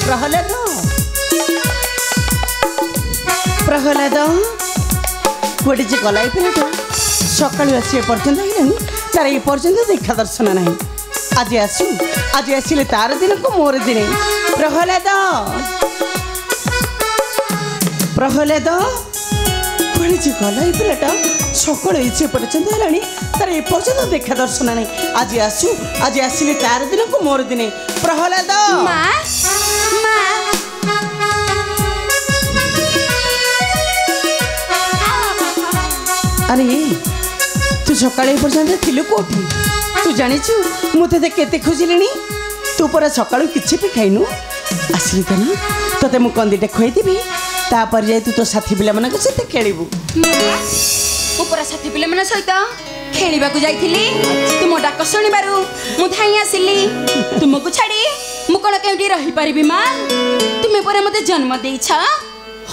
प्रहलाद प्रहलाद गोटे जे गला पिलाटा सकाळू आसी पर्यंत आइलानी तार ए पर्यंत देखा दर्शन नहीं आज आसिले तार दिन को मोर दिन प्रहलाद प्रहलाद गोटे जे गला पिलाटा सकाळू इच्छे पर्यंत आइलानी तार ए पर्यंत देखा दर्शन नहीं आज आसिले तार दिन को मोर दिन प्रहलाद अरे तू सकाळे पर्यंत थिलु कोठी तू जानिछु मुते केते खोजिलेनी तू पर सकाळू किछि भी खाइनु आसली त ना तते मु कंदीटे खोई देबी तापर जाय तू तो साथी पिला मन के सते खेलिबु ऊपर साथी पिला मन सहित खेलिबा को जाइथिली तुम डाक सुनि बारू मु थाई आसिली तुमको छाडी मु कोन केउटी रही परिबी मां तुमे पर मते जन्म देइछा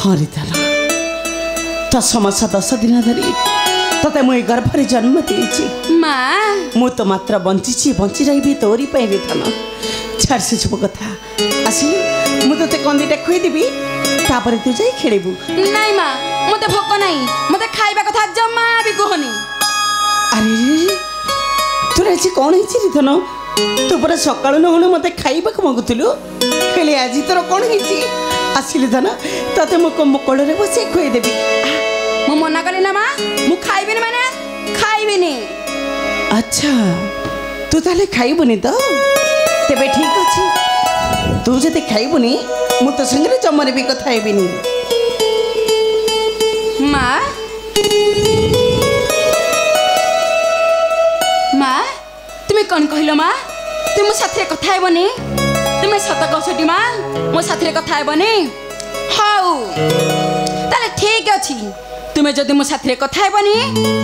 हरि ताला तो समस्या 10 दिन धरी तते मुई गर्भरे जन्म देइछि मां मु तो मात्र बंची रही तोरी पे विधान छाड़ से सब कथा आसी मु तते कंदीटे खोई देबी तापर तू जाई खेलिबु नाही मां मते भोक नाही मते खाइबा कथा जम्मा भी कहनी अरे तोरा जे कोन हिछि रिधन तू पर सकाळु न होने मते खाइबा को मागुतलु खेले आज तोर कोन हिछि आसिले धन तते मु कोल रे बसे खोई देबी मु मना कले ना मां मु खाइबेनी माने खाइबेनी अच्छा तू ताले खाइबुनी तो तेबे ठीक अछि तू जते खाइबुनी मु तो संगे जमरे भी कथा हेबिनी मां मां तुमे कोन कहिलो मां तुम साथे कथा हेबनी तुमे सत कहछटी मां मो साथे कथा हेबनी हाउ ताले ठीक अछि तुमे जदि मो साथे कथा हेबनी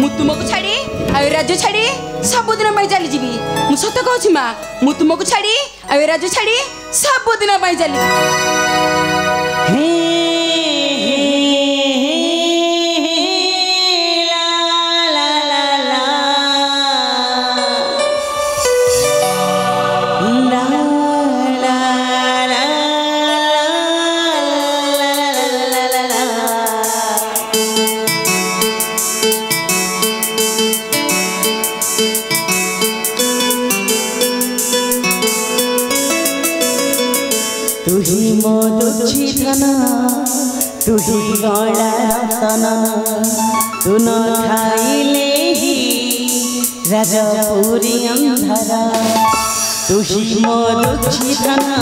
मु तुमको छाडी आय राज्य छाडी सब दिन पई चली जीवी मु सत कहछि मां मु तुमको छाडी आय राज्य छाडी सब दिन पई चली हे तुही मो दुखी धना तुही गला रतना तू न खाइले ही राजपुरी अंधरा तुही मो दुखी धना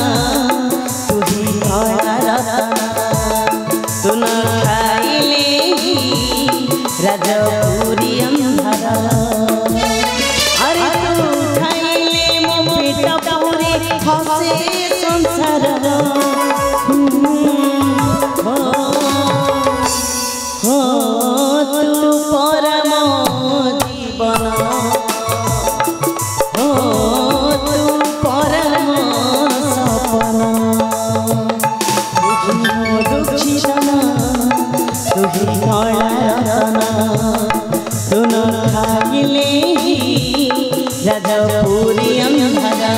तुही गला रतना तू न खाइले ही राजपुरी अंधरा अरे तू खाइले मो पेट पूरी हसे संसार तू परम जीवन तू परम सपन दुखी तुही गला तू न खाइले राजपुरी अंधरा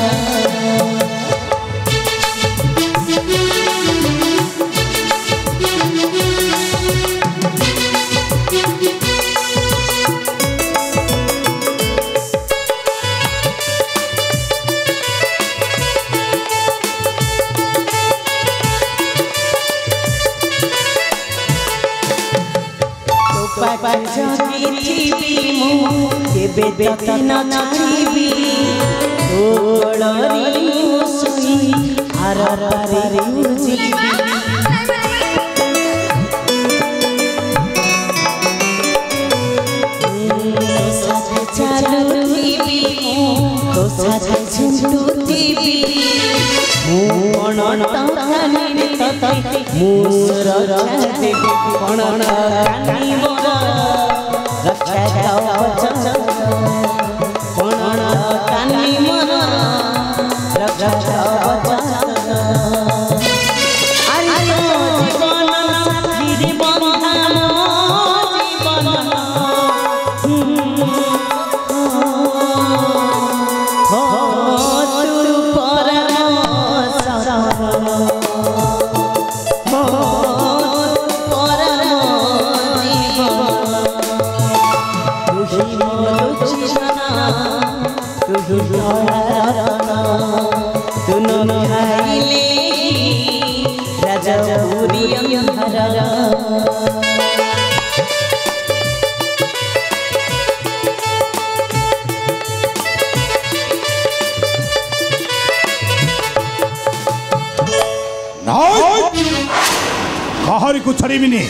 बेदना छाड़ीबी तोड़री मुसुई आर पारे उजीबी साथे चालुतीबी तो साथे झुंटुतीबी मोण तानी तते मुसर रखते कोण कानी मोर रक्षा कवच कोण कानी मोर रक्षा कवच अरे जीवन साथी बंधन जीवन हो तू परम सपन तू तू न खाइले राजा पूरी अंधारा कहारी को छाड़बी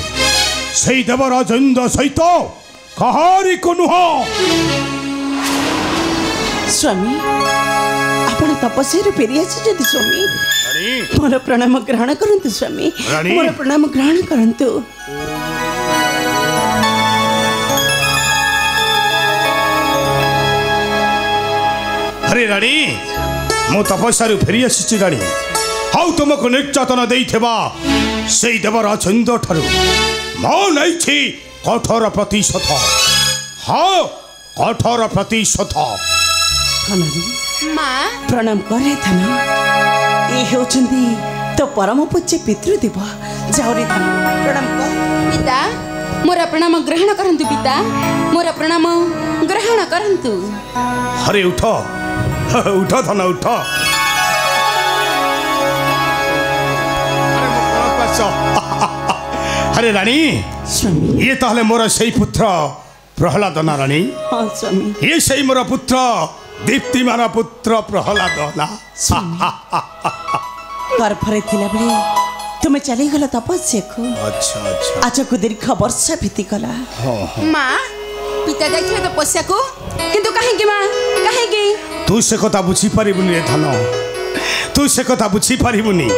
से देवराज इंद्र सहित कहारी को नुह स्वामी आपण तपस्या फेरी आसी स्वामी मोर प्रणाम ग्रहण करंतु स्वामी मोर प्रणाम ग्रहण करंतु अरे रानी मो तपस्या फेरी आसी रानी हाउ तुमको निर्यातना देइथेबा से देवराज इंद्र ठारू मो नहीं कठोर प्रतिशोध हाँ कठोर प्रतिशोध माँ प्रणाम करे थाना ये होचंदी तो परम पूज्य पितृदेव जाओ रे थाना प्रणाम कर पिता मोर प्रणाम ग्रहण करंतु पिता मोर प्रणाम ग्रहण करंतु अरे उठ उठ थाना उठ अरे रानी ये ताहले मोर सही पुत्र प्रहलाद ना रानी हाँ स्वामी ये सही मोर पुत्र दीप्तिमान पुत्र प्रहलाद ना गर्भरे थिला बेले तुमे चली गला तपस्या को अच्छा अच्छा आज को दीर्घ वर्ष बीती गला माँ पिता जाइथिले तपस्या को किंतु काहे की माँ काहे की तू से कथा बुझी पारिबुनी रे धन तू से कथा बुझी पारिबुनी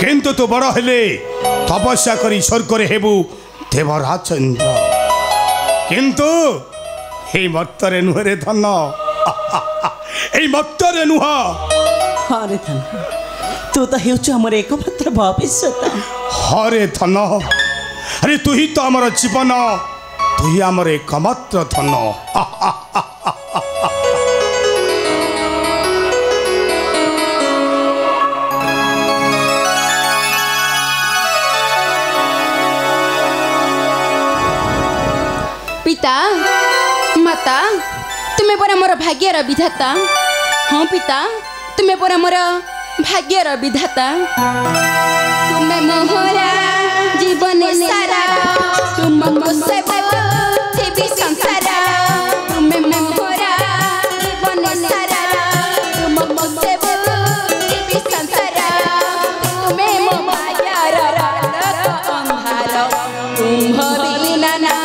किंतु तू बड़ हेले तपस्या करी स्वर्ग रे हेबु देवराज इंद्र किंतु हे मर्तरे नुहरे धन ए मर्तरे नुह हाँ रे धन तू तो हेउच हमर एकमात्र भविष्यता हरे धन अरे तू ही तो आमर जीवन तू ही आमर एकमात्र धन पिता माता तुम्हें परा मोर भाग्यर विधाता हाँ पिता तुम्हें परा मोर भाग्यर विधाता तुम्हें मोहरा जीवन सारा तुमको सेवी संसारा तुम्हें मोहरा जीवन सारा तुमको सेवी संसारा तुम्हें मो भाग्यर अंधार तुम बिना ना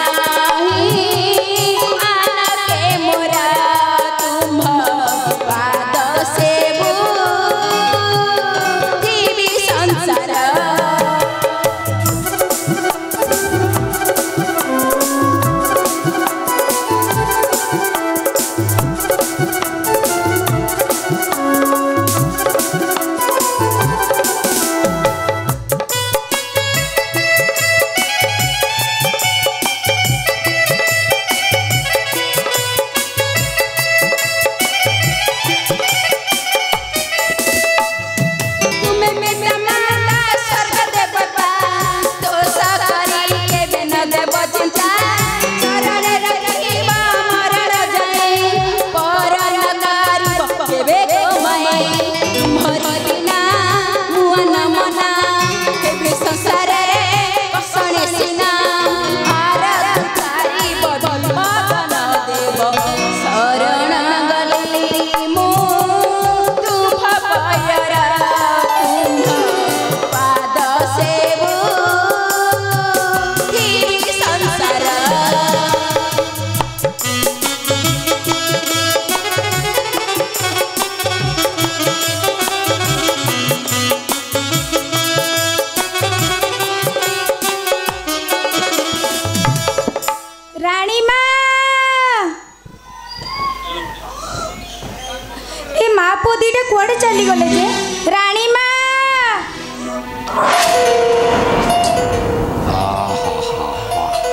चली गले जे रानी माँ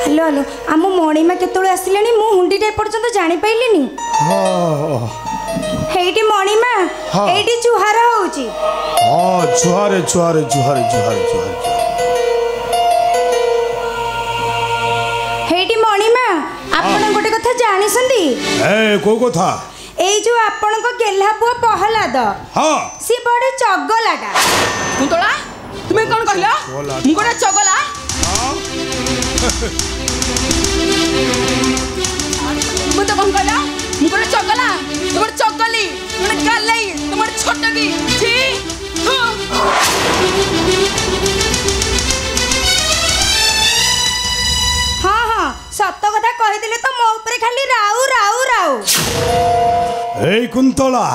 हेलो हेलो आम मणिमा केतोळे आसिले मु हुंडी टाइप पर्यंत जानि पाइलिनी हेइटी मणिमा एइटी जुहार होउची जुहारे जुहारे जुहारे जुहारे जुहारे हेइटी मणिमा आपण गोटे कथा जानिसंदी ए को कथा एई जो आपण को गेल्हा पुआ पहलाद हाँ सी बड़े चगलाटा कुंतला तुम्हें कौन कहला मुगड़ा चगला तुम तो कौन कहला मुगड़ा चगला तुम्हारे चगली तुम्हारे गालई तुम्हारे छोटगी छी हाँ हाँ सत कथा कहिदिले तो मो ऊपर खाली राउ राउ राउ ए कुंतला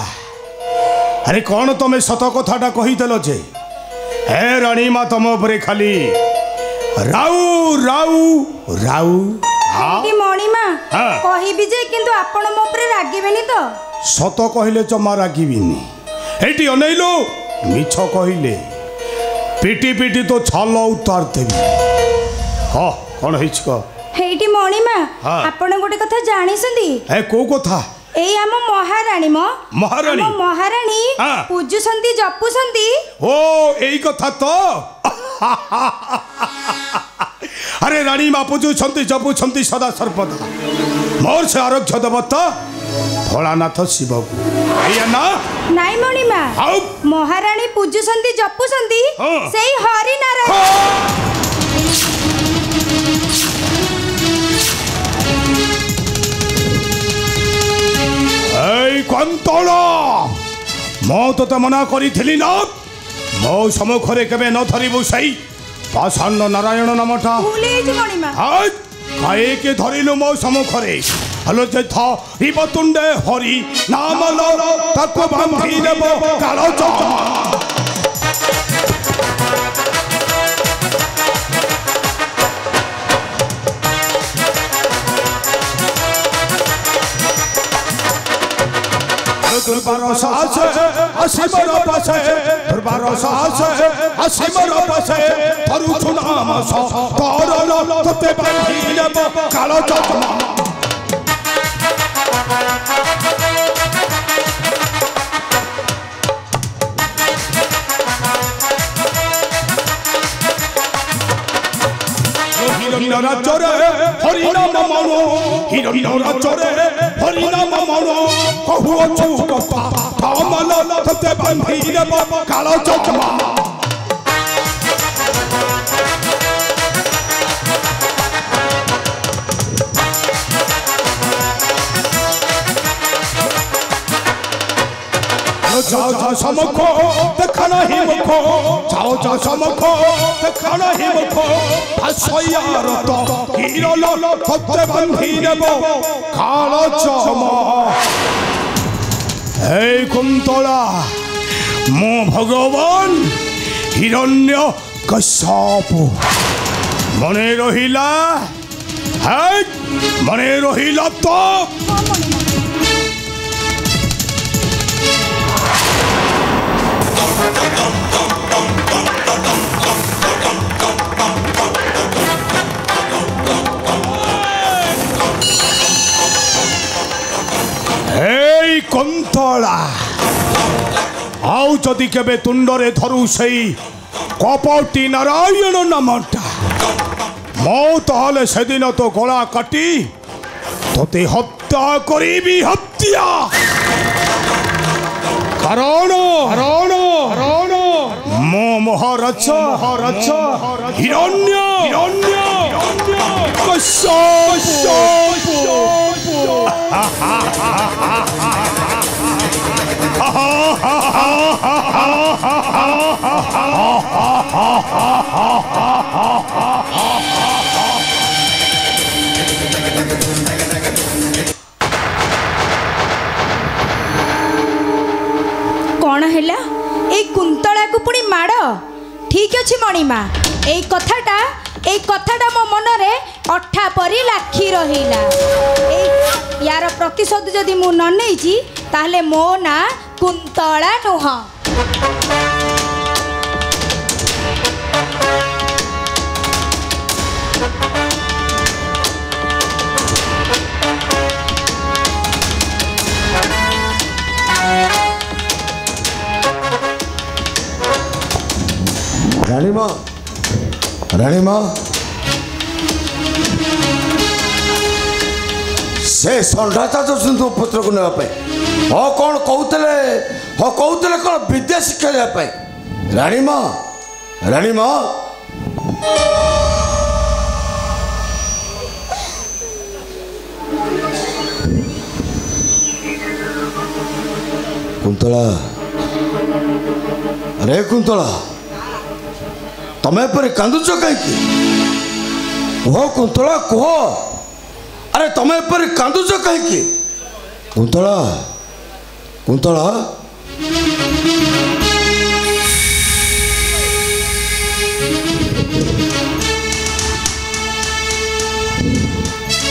अरे कौन तमें सत कथाटा कहीदेल जे हे राणीमा तुम उपरे खाली राउ राउ राउ एटी मणिमा हाँ। कहिबि जे किंतु आपण मो ऊपर रागिबेनी तो सत कहले जमा रागिबिनी एटी अनैलो मिछ कहले पिटी पिटी तो छल उतार देबी हाँ कौन है हेटी मणिमा हाँ। आपण गोटे कथा जानिसंदी ए को कथा एई आम महारानी मो महारानी? आम महारानी हाँ। पूजुसंती जपुसंती ओ यही कथा तो अरे रानी माँ पूजु छंती जपु छंती सदा सर्वदा मोर से आरोग्य देव तो भोलानाथ शिव को ना नाई मणिमा आउ महारानी पूजुसंती जपुसंती हाँ। सेई हरि नारायण कंतला मो तो मना करी ना मो सम्मुखें केवे न धरबू सही पाषाण नारायण नामटा भूली मणिमा कई के धरिलु मो सम्मुखें हलो जे हिबतुंडे हरि नाम लो ताको बांधी देव कालो चमा दुर्बार साहस असीमर पासे दुर्बार साहस असीमर पासे थरु सुनाम स तोर तते बांधी देव कालो चमा हिरण्यराजरे हरिनाम मनो हिरण्यराजरे हरिनाम मनो कहुअछु कथा कामल तते बांधी देव कालो चमा जाओ जा समखो देखना ही मुखो जाओ जा समखो देखना ही मुखो हसयार तो हीरो लो तते बांधी देव कालो चमा हे कुंतला मो भगवान हिरण्य कश्यप मने रहिला है मने रहिला तो कंतला आउ जदि केबे तुंडरे धरु सही कपटी नारायण नामटा मो ताले सेदिन तो गला काटी तोते हत्या करीबी हत्या कारण कारण कारण मो महाराज हिरण्य हिरण्य कौन हैला ए कुंतला को पुणी माड़ ठीक अच्छे मणिमा ए कथाटा मो मनरे अठा परी लाखी रहिला यार प्रतिशोध जदि मु न नेइची ताहले मो ना कुंतला नुह रानी माँ से षंडा चाचुन तो पुत्र को नापे हाँ कौन कहते कौन विद्या शिक्षा देवाई रानी माँ कुंतला अरे कुंतला तमें पर कांदुच कहीं कह कुंतला कह अरे तमें पर कांदुच कहीं कुंतला कुंतला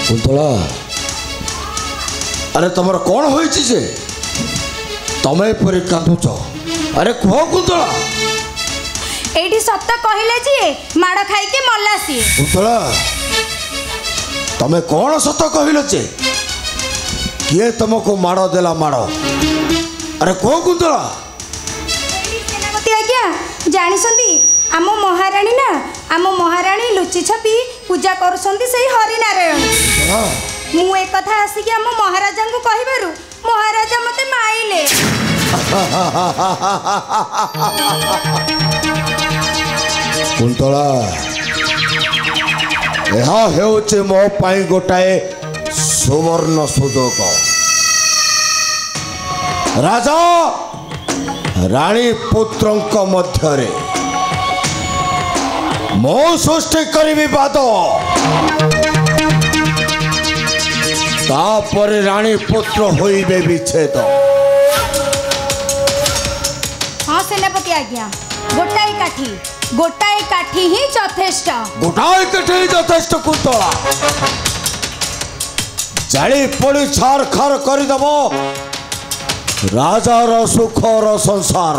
कुंतला अरे तुम कौन हो तमें पर कांदुच अरे कह कुंतला एठी सत्य कहले जी माड़ खाई के मल्ला सी कुंतला तमें कौन सत कहल जे किए तुमको माड़ देला माड़ अरे कह कुंतला सेनापति आज्ञा जानी आम महाराणी ना आम महाराणी लुचि छपी पूजा करुछंती से हरिनारायण मु एक कथा आसिक आम महाराजा को कहिबारु महाराजा मते माइले कुंतला यह हेउचे मो पाई गोटाए सुवर्ण सुदोक राजा रानी पुत्रंक मध्यरे मो सृष्टि करी बाद तापर रानी पुत्र होइबे विच्छेद हाँ सेनापति आज्ञा गोटाए काठी ही यथेष्ट गोटाए काठी ही यथेष्ट कुंतला जाली पड़ी छार खार करदेव राजार सुखर संसार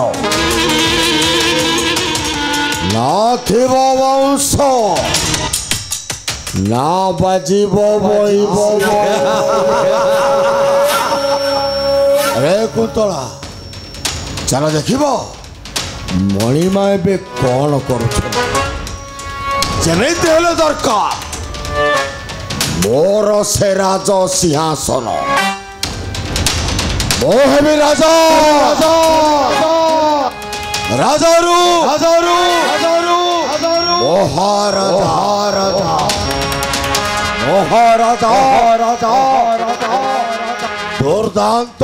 ना थिब वंश ना बाजिब अरे कुंतला चल देखिब मणिमा ए कौन करमें दरकार मोर से राज सिंहासन मो हेमी राजा राजारू महाराजा दुर्दांत